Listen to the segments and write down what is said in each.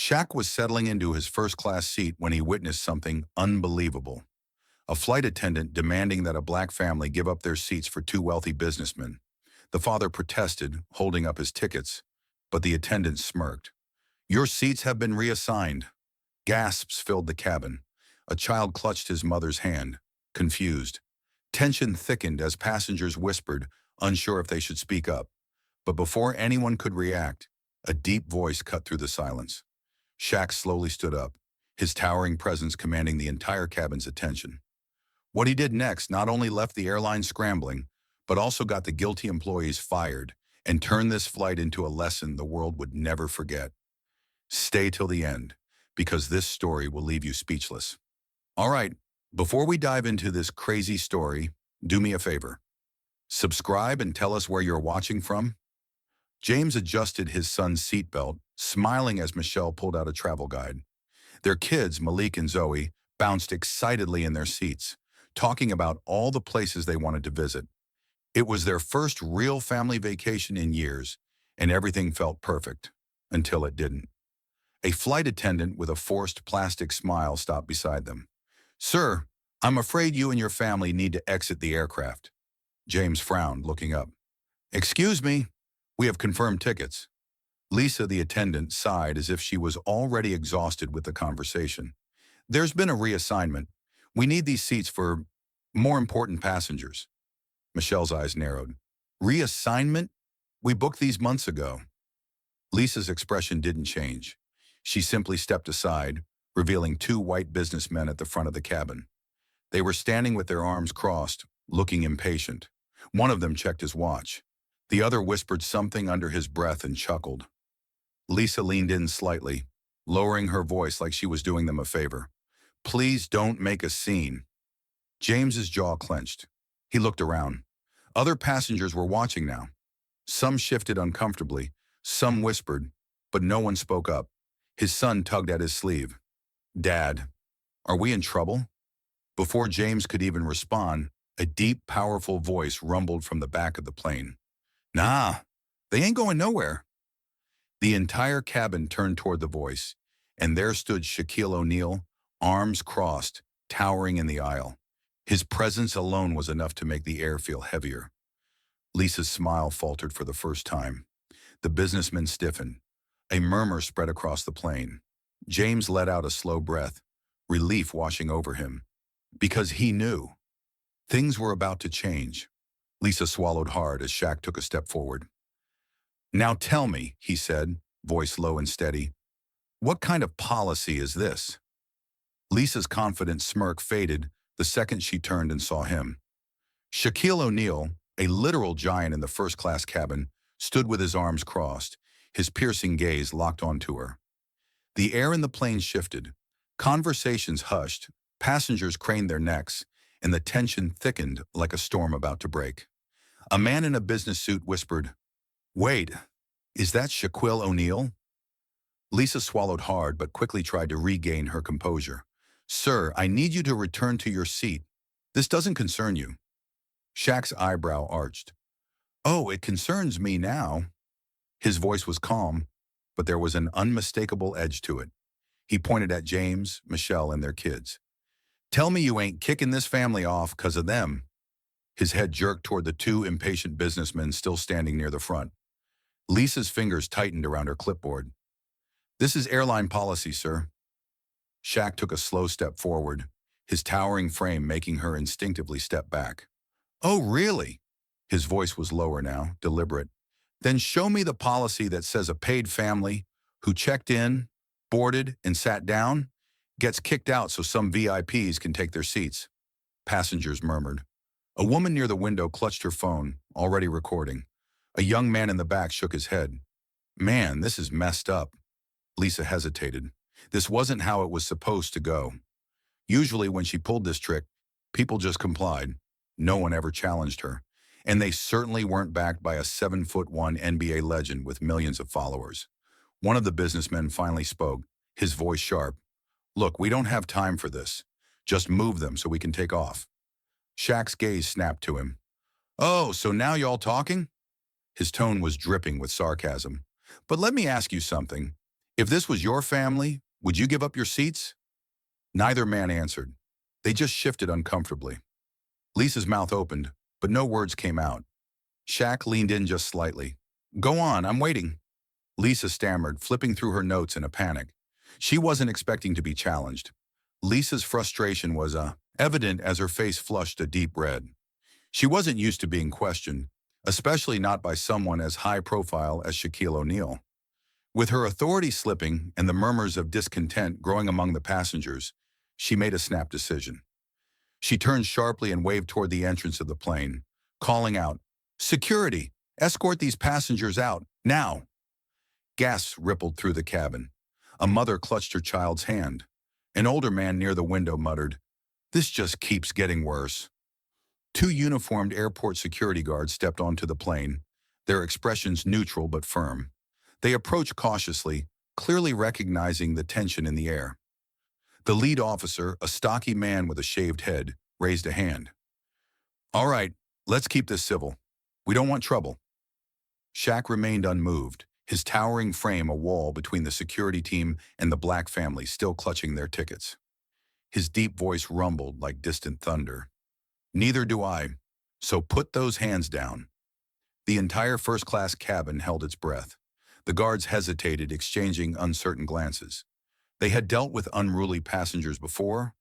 Shaq was settling into his first-class seat when he witnessed something unbelievable. A flight attendant demanding that a black family give up their seats for two wealthy businessmen. The father protested, holding up his tickets, but the attendant smirked. "Your seats have been reassigned." Gasps filled the cabin. A child clutched his mother's hand, confused. Tension thickened as passengers whispered, unsure if they should speak up. But before anyone could react, a deep voice cut through the silence. Shaq slowly stood up, his towering presence commanding the entire cabin's attention. What he did next not only left the airline scrambling, but also got the guilty employees fired and turned this flight into a lesson the world would never forget. Stay till the end, because this story will leave you speechless. All right, before we dive into this crazy story, do me a favor. Subscribe and tell us where you're watching from. James adjusted his son's seatbelt, smiling as Michelle pulled out a travel guide. Their kids, Malik and Zoe, bounced excitedly in their seats, talking about all the places they wanted to visit. It was their first real family vacation in years, and everything felt perfect, until it didn't. A flight attendant with a forced plastic smile stopped beside them. "Sir, I'm afraid you and your family need to exit the aircraft." James frowned, looking up. "Excuse me, we have confirmed tickets." Lisa, the attendant, sighed as if she was already exhausted with the conversation. "There's been a reassignment. We need these seats for more important passengers." Michelle's eyes narrowed. "Reassignment? We booked these months ago." Lisa's expression didn't change. She simply stepped aside, revealing two white businessmen at the front of the cabin. They were standing with their arms crossed, looking impatient. One of them checked his watch. The other whispered something under his breath and chuckled. Lisa leaned in slightly, lowering her voice like she was doing them a favor. "Please don't make a scene." James's jaw clenched. He looked around. Other passengers were watching now. Some shifted uncomfortably, some whispered, but no one spoke up. His son tugged at his sleeve. "Dad, are we in trouble?" Before James could even respond, a deep, powerful voice rumbled from the back of the plane. "Nah, they ain't going nowhere." The entire cabin turned toward the voice, and there stood Shaquille O'Neal, arms crossed, towering in the aisle. His presence alone was enough to make the air feel heavier. Lisa's smile faltered for the first time. The businessman stiffened. A murmur spread across the plane. James let out a slow breath, relief washing over him. Because he knew. Things were about to change. Lisa swallowed hard as Shaq took a step forward. "Now tell me," he said, voice low and steady, "what kind of policy is this?" Lisa's confident smirk faded the second she turned and saw him. Shaquille O'Neal, a literal giant in the first-class cabin, stood with his arms crossed, his piercing gaze locked onto her. The air in the plane shifted. Conversations hushed, passengers craned their necks, and the tension thickened like a storm about to break. A man in a business suit whispered, "Wait, is that Shaquille O'Neal?" Lisa swallowed hard but quickly tried to regain her composure. "Sir, I need you to return to your seat. This doesn't concern you." Shaq's eyebrow arched. "Oh, it concerns me now." His voice was calm, but there was an unmistakable edge to it. He pointed at James, Michelle, and their kids. "Tell me you ain't kicking this family off 'cause of them." His head jerked toward the two impatient businessmen still standing near the front. Lisa's fingers tightened around her clipboard. "This is airline policy, sir." Shaq took a slow step forward, his towering frame making her instinctively step back. "Oh, really?" His voice was lower now, deliberate. "Then show me the policy that says a paid family who checked in, boarded, and sat down gets kicked out so some VIPs can take their seats." Passengers murmured. A woman near the window clutched her phone, already recording. A young man in the back shook his head. "Man, this is messed up." Lisa hesitated. This wasn't how it was supposed to go. Usually when she pulled this trick, people just complied. No one ever challenged her. And they certainly weren't backed by a 7'1" NBA legend with millions of followers. One of the businessmen finally spoke, his voice sharp. "Look, we don't have time for this. Just move them so we can take off." Shaq's gaze snapped to him. "Oh, so now y'all talking?" His tone was dripping with sarcasm. "But let me ask you something. If this was your family, would you give up your seats? Neither man answered. They just shifted uncomfortably. Lisa's mouth opened, but no words came out. Shaq leaned in just slightly. Go on, I'm waiting. Lisa stammered, flipping through her notes in a panic. She wasn't expecting to be challenged. Lisa's frustration was evident as her face flushed a deep red. She wasn't used to being questioned, especially not by someone as high profile as Shaquille O'Neal. With her authority slipping and the murmurs of discontent growing among the passengers, she made a snap decision. She turned sharply and waved toward the entrance of the plane, calling out, "Security! Escort these passengers out, now!" Gasps rippled through the cabin. A mother clutched her child's hand. An older man near the window muttered, "This just keeps getting worse." Two uniformed airport security guards stepped onto the plane, their expressions neutral but firm. They approached cautiously, clearly recognizing the tension in the air. The lead officer, a stocky man with a shaved head, raised a hand. "All right, let's keep this civil. We don't want trouble." Shaq remained unmoved, his towering frame a wall between the security team and the black family still clutching their tickets. His deep voice rumbled like distant thunder. "Neither do I, so put those hands down." The entire first-class cabin held its breath. The guards hesitated, exchanging uncertain glances. They had dealt with unruly passengers before,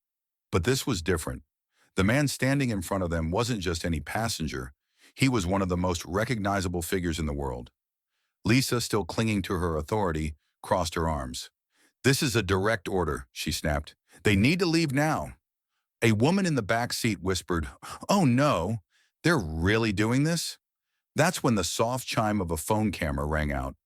but this was different. The man standing in front of them wasn't just any passenger. He was one of the most recognizable figures in the world. Lisa, still clinging to her authority, crossed her arms. "This is a direct order," she snapped. "They need to leave now." A woman in the back seat whispered, "Oh no, they're really doing this?" That's when the soft chime of a phone camera rang out.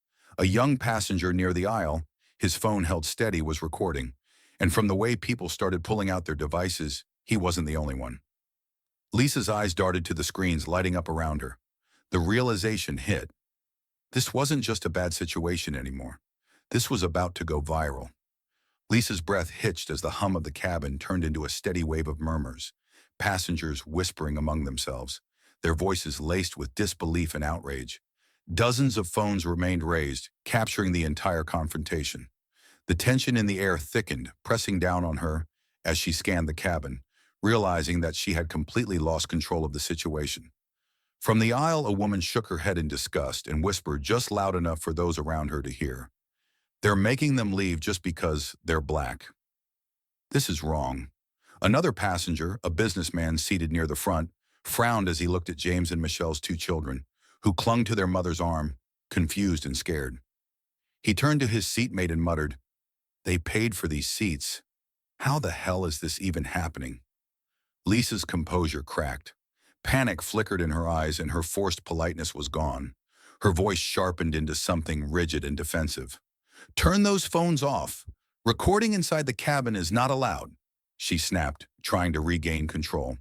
A young passenger near the aisle, his phone held steady, was recording. And from the way people started pulling out their devices, he wasn't the only one. Lisa's eyes darted to the screens lighting up around her. The realization hit. This wasn't just a bad situation anymore. This was about to go viral. Lisa's breath hitched as the hum of the cabin turned into a steady wave of murmurs, passengers whispering among themselves, their voices laced with disbelief and outrage. Dozens of phones remained raised, capturing the entire confrontation. The tension in the air thickened, pressing down on her as she scanned the cabin, realizing that she had completely lost control of the situation. From the aisle, a woman shook her head in disgust and whispered just loud enough for those around her to hear. "They're making them leave just because they're black. This is wrong." Another passenger, a businessman seated near the front, frowned as he looked at James and Michelle's two children, who clung to their mother's arm, confused and scared. He turned to his seatmate and muttered, "They paid for these seats. How the hell is this even happening?" Lisa's composure cracked. Panic flickered in her eyes and her forced politeness was gone. Her voice sharpened into something rigid and defensive. "Turn those phones off. Recording inside the cabin is not allowed," she snapped, trying to regain control.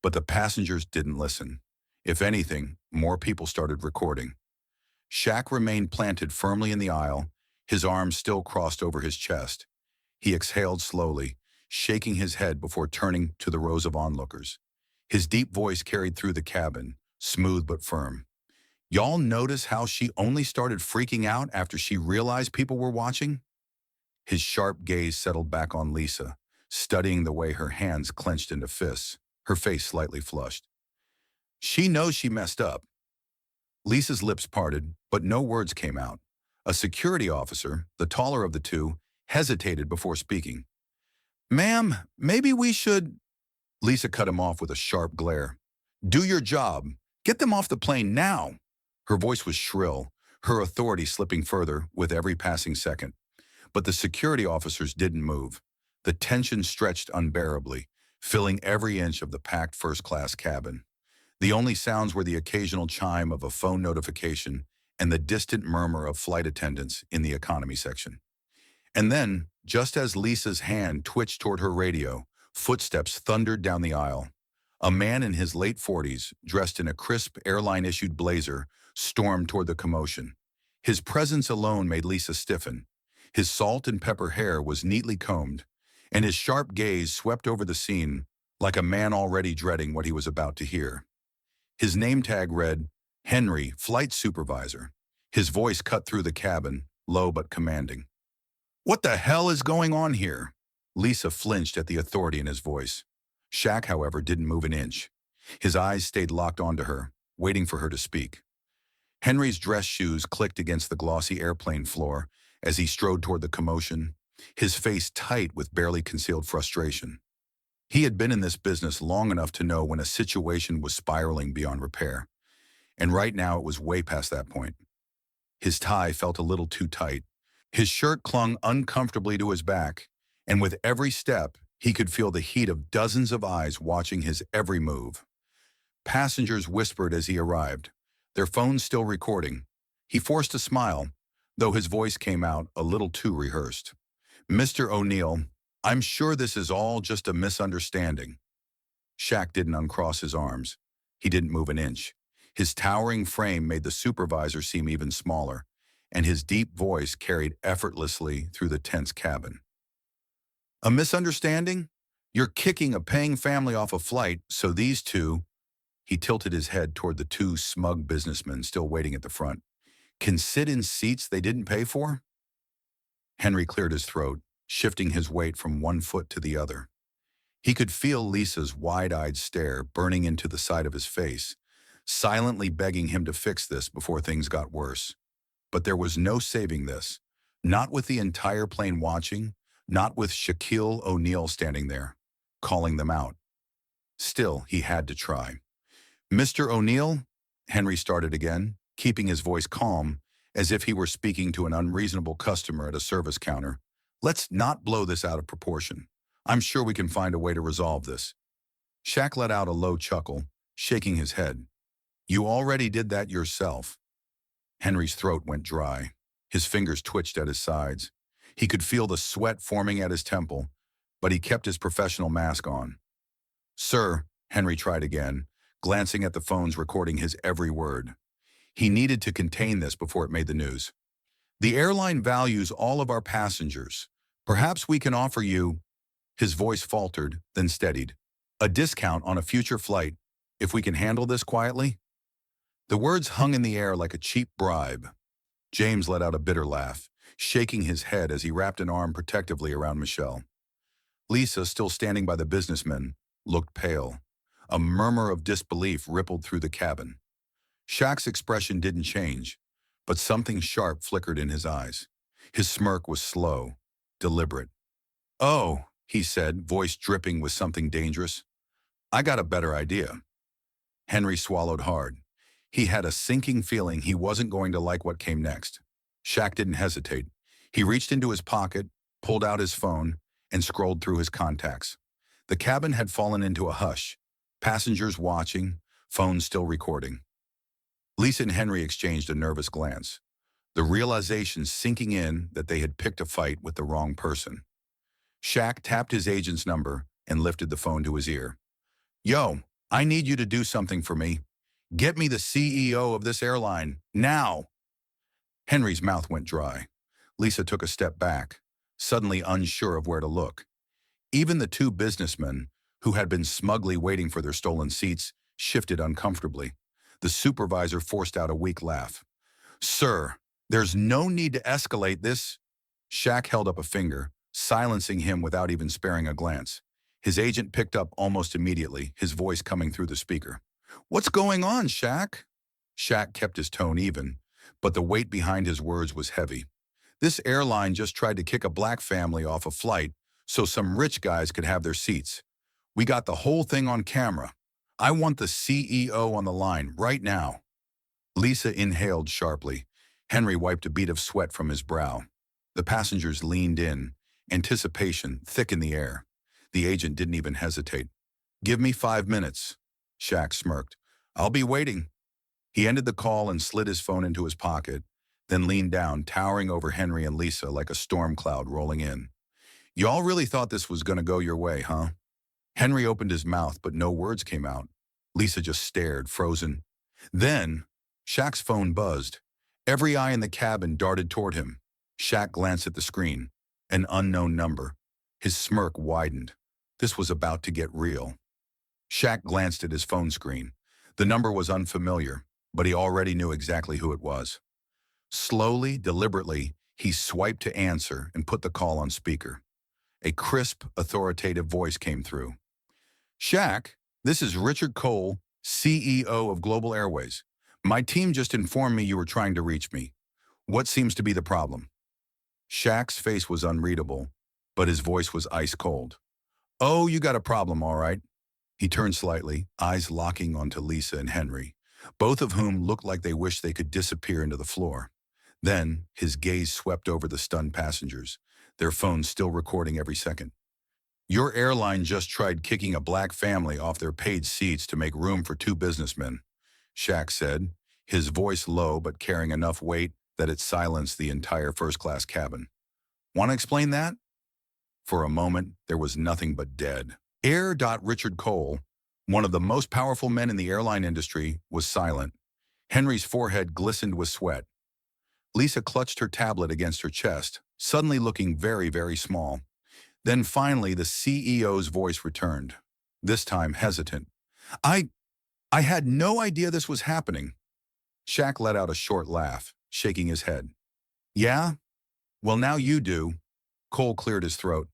But the passengers didn't listen. If anything, more people started recording. Shaq remained planted firmly in the aisle, his arms still crossed over his chest. He exhaled slowly, shaking his head before turning to the rows of onlookers. His deep voice carried through the cabin, smooth but firm. "Y'all notice how she only started freaking out after she realized people were watching?" His sharp gaze settled back on Lisa, studying the way her hands clenched into fists, her face slightly flushed. "She knows she messed up." Lisa's lips parted, but no words came out. A security officer, the taller of the two, hesitated before speaking. "Ma'am, maybe we should—" Lisa cut him off with a sharp glare. "Do your job. Get them off the plane now." Her voice was shrill, her authority slipping further with every passing second. But the security officers didn't move. The tension stretched unbearably, filling every inch of the packed first-class cabin. The only sounds were the occasional chime of a phone notification and the distant murmur of flight attendants in the economy section. And then, just as Lisa's hand twitched toward her radio, footsteps thundered down the aisle. A man in his late 40s, dressed in a crisp airline-issued blazer, stormed toward the commotion. His presence alone made Lisa stiffen. His salt and pepper hair was neatly combed, and his sharp gaze swept over the scene like a man already dreading what he was about to hear. His name tag read, "Henry, Flight Supervisor." His voice cut through the cabin, low but commanding. What the hell is going on here? Lisa flinched at the authority in his voice. Shaq, however, didn't move an inch. His eyes stayed locked onto her, waiting for her to speak. Henry's dress shoes clicked against the glossy airplane floor as he strode toward the commotion, his face tight with barely concealed frustration. He had been in this business long enough to know when a situation was spiraling beyond repair, and right now it was way past that point. His tie felt a little too tight. His shirt clung uncomfortably to his back, and with every step, he could feel the heat of dozens of eyes watching his every move. Passengers whispered as he arrived, their phones still recording. He forced a smile, though his voice came out a little too rehearsed. "Mr. O'Neill, I'm sure this is all just a misunderstanding." Shaq didn't uncross his arms. He didn't move an inch. His towering frame made the supervisor seem even smaller, and his deep voice carried effortlessly through the tense cabin. "A misunderstanding? You're kicking a paying family off a flight, so these two—" He tilted his head toward the two smug businessmen still waiting at the front. "Can sit in seats they didn't pay for?" Henry cleared his throat, shifting his weight from one foot to the other. He could feel Lisa's wide-eyed stare burning into the side of his face, silently begging him to fix this before things got worse. But there was no saving this, not with the entire plane watching, not with Shaquille O'Neal standing there, calling them out. Still, he had to try. "Mr. O'Neill," Henry started again, keeping his voice calm, as if he were speaking to an unreasonable customer at a service counter. "Let's not blow this out of proportion. I'm sure we can find a way to resolve this." Shaq let out a low chuckle, shaking his head. "You already did that yourself." Henry's throat went dry. His fingers twitched at his sides. He could feel the sweat forming at his temple, but he kept his professional mask on. "Sir," Henry tried again, glancing at the phones recording his every word. He needed to contain this before it made the news. "The airline values all of our passengers. Perhaps we can offer you—" His voice faltered, then steadied. "A discount on a future flight, if we can handle this quietly." The words hung in the air like a cheap bribe. James let out a bitter laugh, shaking his head as he wrapped an arm protectively around Michelle. Lisa, still standing by the businessman, looked pale. A murmur of disbelief rippled through the cabin. Shaq's expression didn't change, but something sharp flickered in his eyes. His smirk was slow, deliberate. "Oh," he said, voice dripping with something dangerous. "I got a better idea." Henry swallowed hard. He had a sinking feeling he wasn't going to like what came next. Shaq didn't hesitate. He reached into his pocket, pulled out his phone, and scrolled through his contacts. The cabin had fallen into a hush, passengers watching, phones still recording. Lisa and Henry exchanged a nervous glance, the realization sinking in that they had picked a fight with the wrong person. Shaq tapped his agent's number and lifted the phone to his ear. "Yo, I need you to do something for me. Get me the CEO of this airline, now." Henry's mouth went dry. Lisa took a step back, suddenly unsure of where to look. Even the two businessmen, who had been smugly waiting for their stolen seats, shifted uncomfortably. The supervisor forced out a weak laugh. "Sir, there's no need to escalate this." Shaq held up a finger, silencing him without even sparing a glance. His agent picked up almost immediately, his voice coming through the speaker. "What's going on, Shaq?" Shaq kept his tone even, but the weight behind his words was heavy. "This airline just tried to kick a black family off a flight so some rich guys could have their seats. We got the whole thing on camera. I want the CEO on the line right now." Lisa inhaled sharply. Henry wiped a bead of sweat from his brow. The passengers leaned in, anticipation thick in the air. The agent didn't even hesitate. "Give me 5 minutes." Shaq smirked. "I'll be waiting." He ended the call and slid his phone into his pocket, then leaned down, towering over Henry and Lisa like a storm cloud rolling in. "Y'all really thought this was gonna go your way, huh?" Henry opened his mouth, but no words came out. Lisa just stared, frozen. Then, Shaq's phone buzzed. Every eye in the cabin darted toward him. Shaq glanced at the screen. An unknown number. His smirk widened. This was about to get real. Shaq glanced at his phone screen. The number was unfamiliar, but he already knew exactly who it was. Slowly, deliberately, He swiped to answer and put the call on speaker. A crisp, authoritative voice came through. Shaq, this is Richard Cole, CEO of Global Airways. My team just informed me you were trying to reach me. What seems to be the problem? Shaq's face was unreadable, but his voice was ice cold. Oh, you got a problem, all right. He turned slightly, eyes locking onto Lisa and Henry, both of whom looked like they wished they could disappear into the floor. Then, his gaze swept over the stunned passengers, their phones still recording every second. Your airline just tried kicking a black family off their paid seats to make room for two businessmen, Shaq said, his voice low but carrying enough weight that it silenced the entire first-class cabin. Want to explain that? For a moment, there was nothing but dead. Air. Richard Cole, one of the most powerful men in the airline industry, was silent. Henry's forehead glistened with sweat. Lisa clutched her tablet against her chest, suddenly looking very, very small. Then finally, the CEO's voice returned, this time hesitant. I had no idea this was happening. Shaq let out a short laugh, shaking his head. Yeah? Well, now you do. Cole cleared his throat.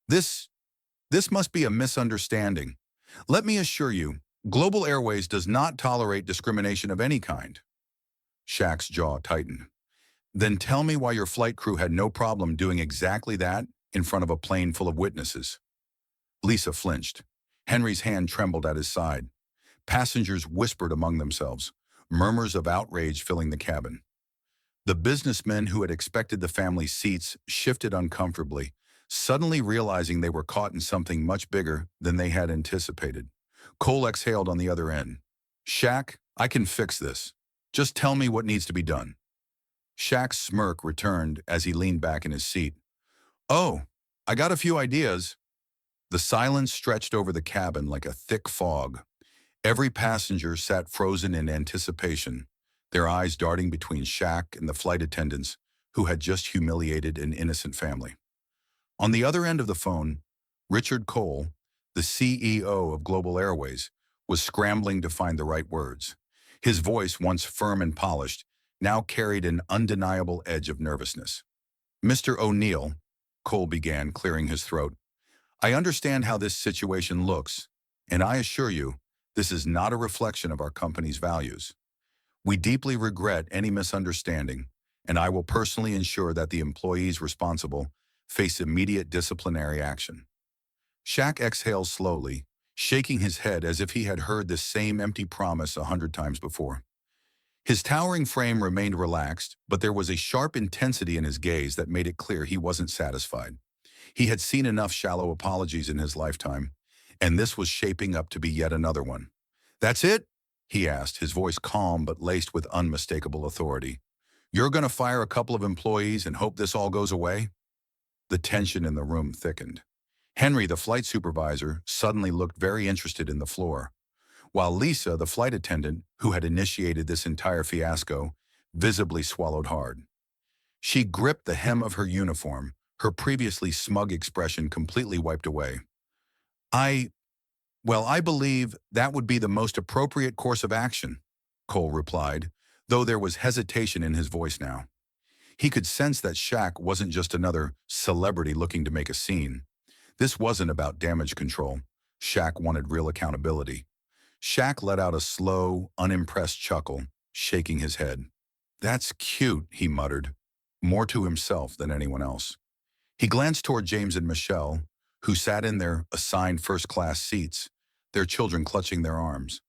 This must be a misunderstanding. Let me assure you, Global Airways does not tolerate discrimination of any kind. Shaq's jaw tightened. Then tell me why your flight crew had no problem doing exactly that in front of a plane full of witnesses. Lisa flinched. Henry's hand trembled at his side. Passengers whispered among themselves, murmurs of outrage filling the cabin. The businessmen who had expected the family's seats shifted uncomfortably, suddenly realizing they were caught in something much bigger than they had anticipated. Cole exhaled on the other end. Shaq, I can fix this. Just tell me what needs to be done. Shaq's smirk returned as he leaned back in his seat. Oh, I got a few ideas. The silence stretched over the cabin like a thick fog. Every passenger sat frozen in anticipation, their eyes darting between Shaq and the flight attendants who had just humiliated an innocent family. On the other end of the phone, Richard Cole, the CEO of Global Airways, was scrambling to find the right words. His voice, once firm and polished, now carried an undeniable edge of nervousness. Mr. O'Neill, Cole began, clearing his throat, I understand how this situation looks, and I assure you, this is not a reflection of our company's values. We deeply regret any misunderstanding, and I will personally ensure that the employees responsible face immediate disciplinary action. Shaq exhaled slowly, shaking his head as if he had heard this same empty promise 100 times before. His towering frame remained relaxed, but there was a sharp intensity in his gaze that made it clear he wasn't satisfied. He had seen enough shallow apologies in his lifetime, and this was shaping up to be yet another one. That's it? He asked, his voice calm but laced with unmistakable authority. You're going to fire a couple of employees and hope this all goes away? The tension in the room thickened. Henry, the flight supervisor, suddenly looked very interested in the floor, while Lisa, the flight attendant, who had initiated this entire fiasco, visibly swallowed hard. She gripped the hem of her uniform, her previously smug expression completely wiped away. I believe that would be the most appropriate course of action, Cole replied, though there was hesitation in his voice now. He could sense that Shaq wasn't just another celebrity looking to make a scene. This wasn't about damage control. Shaq wanted real accountability. Shaq let out a slow, unimpressed chuckle, shaking his head. That's cute, he muttered, more to himself than anyone else. He glanced toward James and Michelle, who sat in their assigned first-class seats, their children clutching their arms.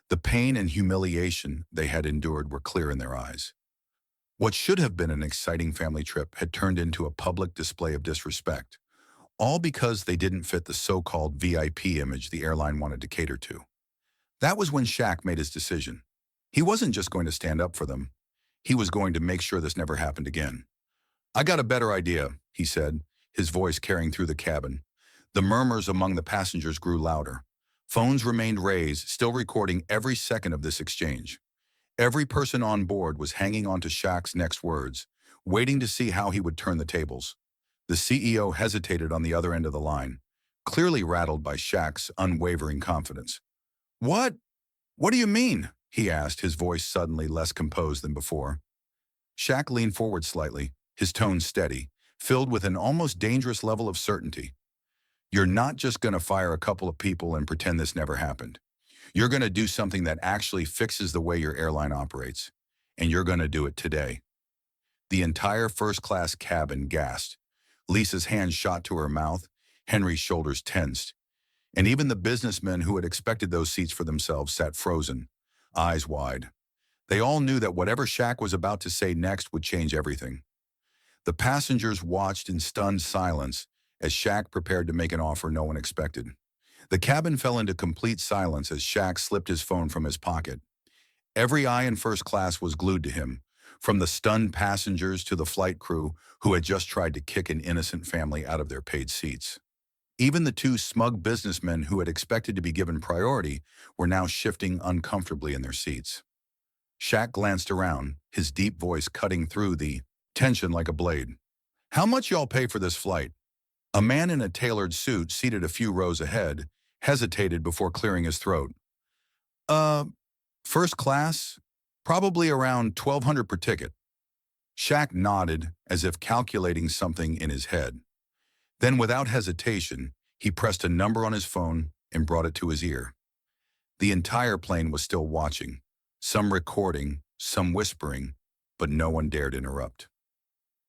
The pain and humiliation they had endured were clear in their eyes. What should have been an exciting family trip had turned into a public display of disrespect, all because they didn't fit the so-called VIP image the airline wanted to cater to. That was when Shaq made his decision. He wasn't just going to stand up for them. He was going to make sure this never happened again. I got a better idea, he said, his voice carrying through the cabin. The murmurs among the passengers grew louder. Phones remained raised, still recording every second of this exchange. Every person on board was hanging on to Shaq's next words, waiting to see how he would turn the tables. The CEO hesitated on the other end of the line, clearly rattled by Shaq's unwavering confidence. What do you mean? He asked, his voice suddenly less composed than before. Shaq leaned forward slightly, his tone steady, filled with an almost dangerous level of certainty. You're not just going to fire a couple of people and pretend this never happened. You're going to do something that actually fixes the way your airline operates. And you're going to do it today. The entire first-class cabin gasped. Lisa's hand shot to her mouth. Henry's shoulders tensed. And even the businessmen who had expected those seats for themselves sat frozen, eyes wide. They all knew that whatever Shaq was about to say next would change everything. The passengers watched in stunned silence as Shaq prepared to make an offer no one expected. The cabin fell into complete silence as Shaq slipped his phone from his pocket. Every eye in first class was glued to him, from the stunned passengers to the flight crew who had just tried to kick an innocent family out of their paid seats. Even the two smug businessmen who had expected to be given priority were now shifting uncomfortably in their seats. Shaq glanced around, his deep voice cutting through the tension like a blade. "How much y'all pay for this flight?" A man in a tailored suit seated a few rows ahead hesitated before clearing his throat. First class? Probably around $1,200 per ticket." Shaq nodded as if calculating something in his head. Then, without hesitation, he pressed a number on his phone and brought it to his ear. The entire plane was still watching, some recording, some whispering, but no one dared interrupt.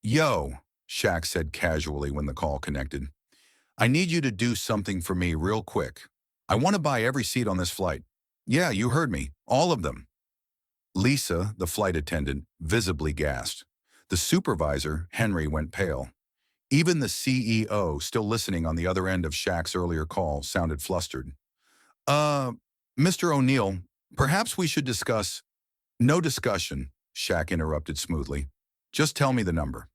"Yo," Shaq said casually when the call connected. "I need you to do something for me real quick. I want to buy every seat on this flight." "Yeah, you heard me. All of them." Lisa, the flight attendant, visibly gasped. The supervisor, Henry, went pale. Even the CEO, still listening on the other end of Shaq's earlier call, sounded flustered. Mr. O'Neill, perhaps we should discuss—" "No discussion," Shaq interrupted smoothly. "Just tell me the number."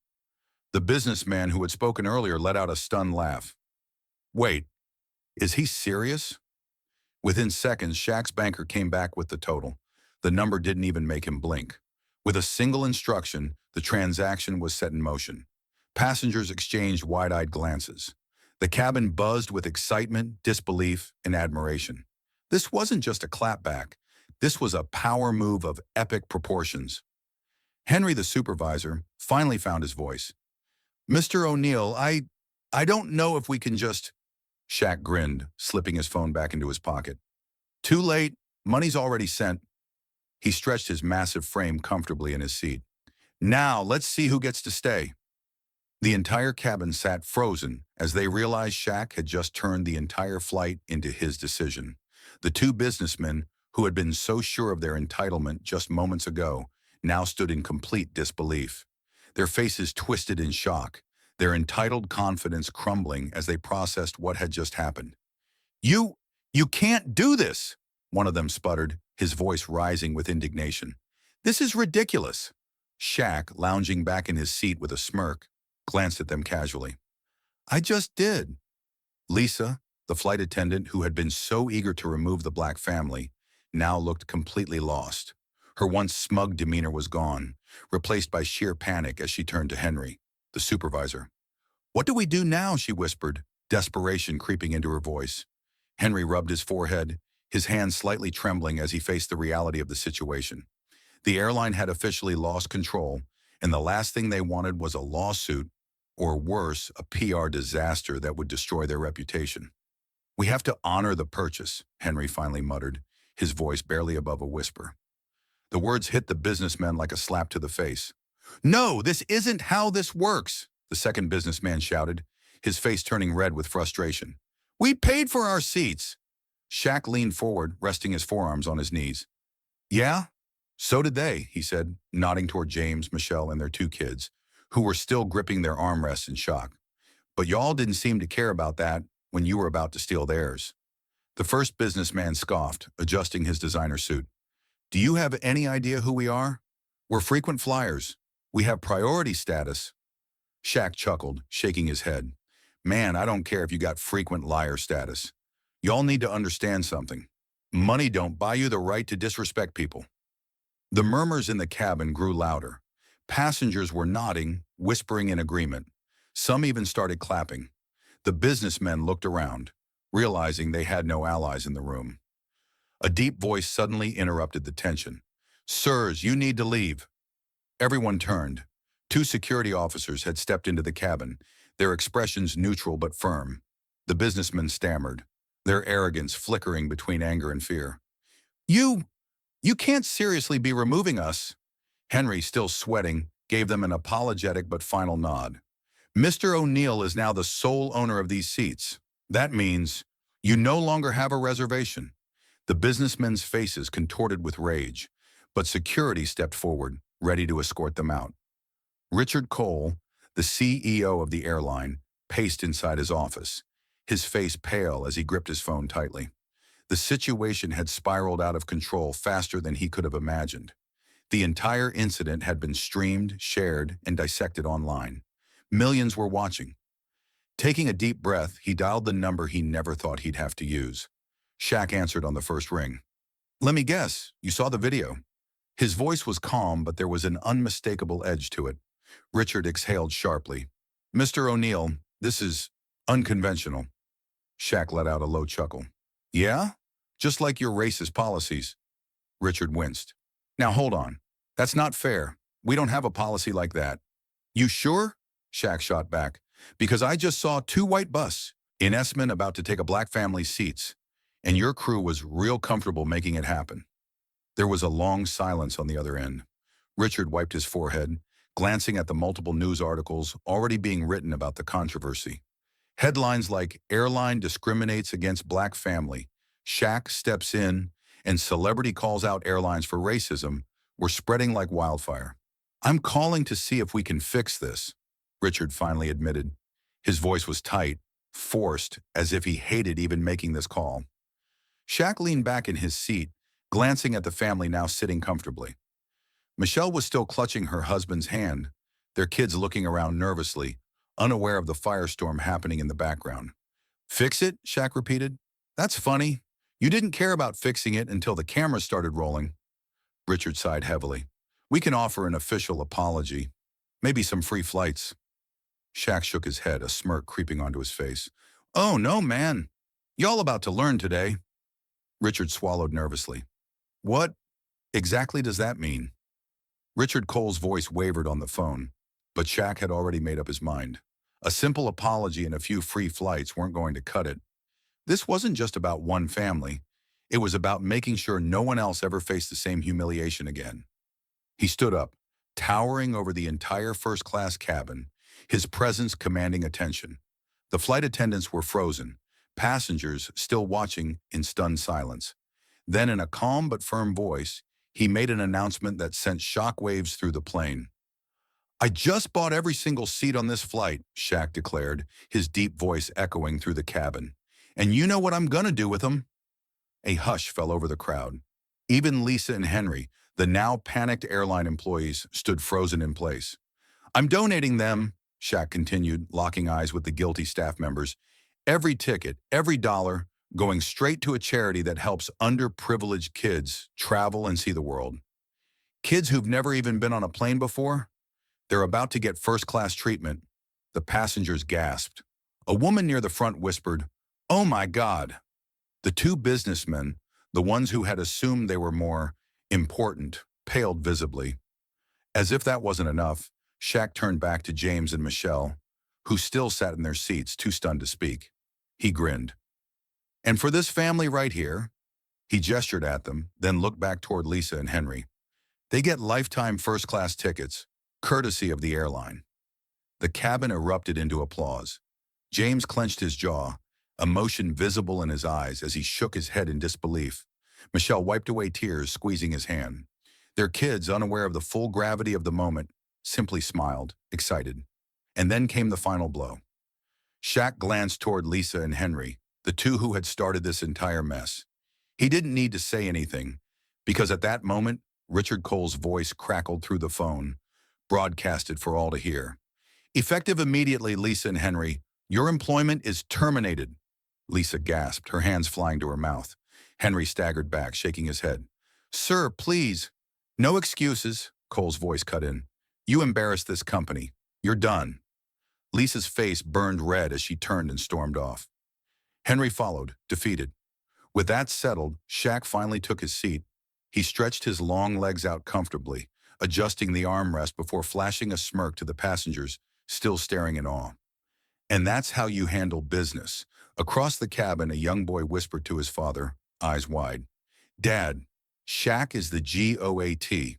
The businessman who had spoken earlier let out a stunned laugh. "Wait, is he serious?" Within seconds, Shaq's banker came back with the total. The number didn't even make him blink. With a single instruction, the transaction was set in motion. Passengers exchanged wide-eyed glances. The cabin buzzed with excitement, disbelief, and admiration. This wasn't just a clapback. This was a power move of epic proportions. Henry, the supervisor, finally found his voice. "Mr. O'Neill, I don't know if we can just—" Shaq grinned, slipping his phone back into his pocket. "Too late. Money's already sent." He stretched his massive frame comfortably in his seat. "Now, let's see who gets to stay." The entire cabin sat frozen as they realized Shaq had just turned the entire flight into his decision. The two businessmen, who had been so sure of their entitlement just moments ago, now stood in complete disbelief. Their faces twisted in shock, their entitled confidence crumbling as they processed what had just happened. You can't do this," one of them sputtered, his voice rising with indignation. "This is ridiculous." Shaq, lounging back in his seat with a smirk, glanced at them casually. "I just did." Lisa, the flight attendant who had been so eager to remove the black family, now looked completely lost. Her once smug demeanor was gone, replaced by sheer panic as she turned to Henry, the supervisor. "What do we do now?" she whispered, desperation creeping into her voice. Henry rubbed his forehead, his hands slightly trembling as he faced the reality of the situation. The airline had officially lost control, and the last thing they wanted was a lawsuit, or worse, a PR disaster that would destroy their reputation. "We have to honor the purchase," Henry finally muttered, his voice barely above a whisper. The words hit the businessman like a slap to the face. "No, this isn't how this works," the second businessman shouted, his face turning red with frustration. "We paid for our seats." Shaq leaned forward, resting his forearms on his knees. "Yeah? So did they," he said, nodding toward James, Michelle, and their two kids, who were still gripping their armrests in shock. "But y'all didn't seem to care about that when you were about to steal theirs." The first businessman scoffed, adjusting his designer suit. "Do you have any idea who we are? We're frequent flyers. We have priority status." Shaq chuckled, shaking his head. "Man, I don't care if you got frequent liar status. Y'all need to understand something. Money don't buy you the right to disrespect people." The murmurs in the cabin grew louder. Passengers were nodding, whispering in agreement. Some even started clapping. The businessmen looked around, realizing they had no allies in the room. A deep voice suddenly interrupted the tension. "Sirs, you need to leave." Everyone turned. Two security officers had stepped into the cabin, their expressions neutral but firm. The businessman stammered, their arrogance flickering between anger and fear. You, you can't seriously be removing us. Henry, still sweating, gave them an apologetic but final nod. Mr. O'Neill is now the sole owner of these seats. That means you no longer have a reservation. The businessmen's faces contorted with rage, but security stepped forward, ready to escort them out. Richard Cole, the CEO of the airline, paced inside his office, his face pale as he gripped his phone tightly. The situation had spiraled out of control faster than he could have imagined. The entire incident had been streamed, shared, and dissected online. Millions were watching. Taking a deep breath, he dialed the number he never thought he'd have to use. Shaq answered on the first ring. Let me guess, you saw the video. His voice was calm, but there was an unmistakable edge to it. Richard exhaled sharply. Mr. O'Neill, this is unconventional. Shaq let out a low chuckle. Yeah? Just like your racist policies. Richard winced. Now hold on. That's not fair. We don't have a policy like that. You sure? Shaq shot back. Because I just saw two white bus in Esmond about to take a black family's seats, and your crew was real comfortable making it happen. There was a long silence on the other end. Richard wiped his forehead, glancing at the multiple news articles already being written about the controversy. Headlines like Airline discriminates against black family, Shaq steps in, and celebrity calls out airlines for racism were spreading like wildfire. I'm calling to see if we can fix this, Richard finally admitted. His voice was tight, forced, as if he hated even making this call. Shaq leaned back in his seat, glancing at the family now sitting comfortably. Michelle was still clutching her husband's hand, their kids looking around nervously, unaware of the firestorm happening in the background. Fix it? Shaq repeated. That's funny. You didn't care about fixing it until the cameras started rolling. Richard sighed heavily. We can offer an official apology. Maybe some free flights. Shaq shook his head, a smirk creeping onto his face. Oh, no, man. Y'all about to learn today. Richard swallowed nervously. What exactly does that mean? Richard Cole's voice wavered on the phone, but Shaq had already made up his mind. A simple apology and a few free flights weren't going to cut it. This wasn't just about one family. It was about making sure no one else ever faced the same humiliation again. He stood up, towering over the entire first-class cabin, his presence commanding attention. The flight attendants were frozen, passengers still watching in stunned silence. Then, in a calm but firm voice, he made an announcement that sent shockwaves through the plane. I just bought every single seat on this flight, Shaq declared, his deep voice echoing through the cabin. And you know what I'm gonna do with them? A hush fell over the crowd. Even Lisa and Henry, the now panicked airline employees, stood frozen in place. I'm donating them, Shaq continued, locking eyes with the guilty staff members. Every ticket, every dollar, going straight to a charity that helps underprivileged kids travel and see the world. Kids who've never even been on a plane before? They're about to get first-class treatment. The passengers gasped. A woman near the front whispered, Oh my God. The two businessmen, the ones who had assumed they were more important, paled visibly. As if that wasn't enough, Shaq turned back to James and Michelle, who still sat in their seats, too stunned to speak. He grinned. And for this family right here, he gestured at them, then looked back toward Lisa and Henry. They get lifetime first-class tickets, courtesy of the airline. The cabin erupted into applause. James clenched his jaw, emotion visible in his eyes as he shook his head in disbelief. Michelle wiped away tears, squeezing his hand. Their kids, unaware of the full gravity of the moment, simply smiled, excited. And then came the final blow. Shaq glanced toward Lisa and Henry, the two who had started this entire mess. He didn't need to say anything, because at that moment, Richard Cole's voice crackled through the phone, broadcasted for all to hear. Effective immediately, Lisa and Henry, your employment is terminated. Lisa gasped, her hands flying to her mouth. Henry staggered back, shaking his head. Sir, please. No excuses, Cole's voice cut in. You embarrassed this company. You're done. Lisa's face burned red as she turned and stormed off. Henry followed, defeated. With that settled, Shaq finally took his seat. He stretched his long legs out comfortably, adjusting the armrest before flashing a smirk to the passengers, still staring in awe. And that's how you handle business. Across the cabin, a young boy whispered to his father, eyes wide, "Dad, Shaq is the GOAT.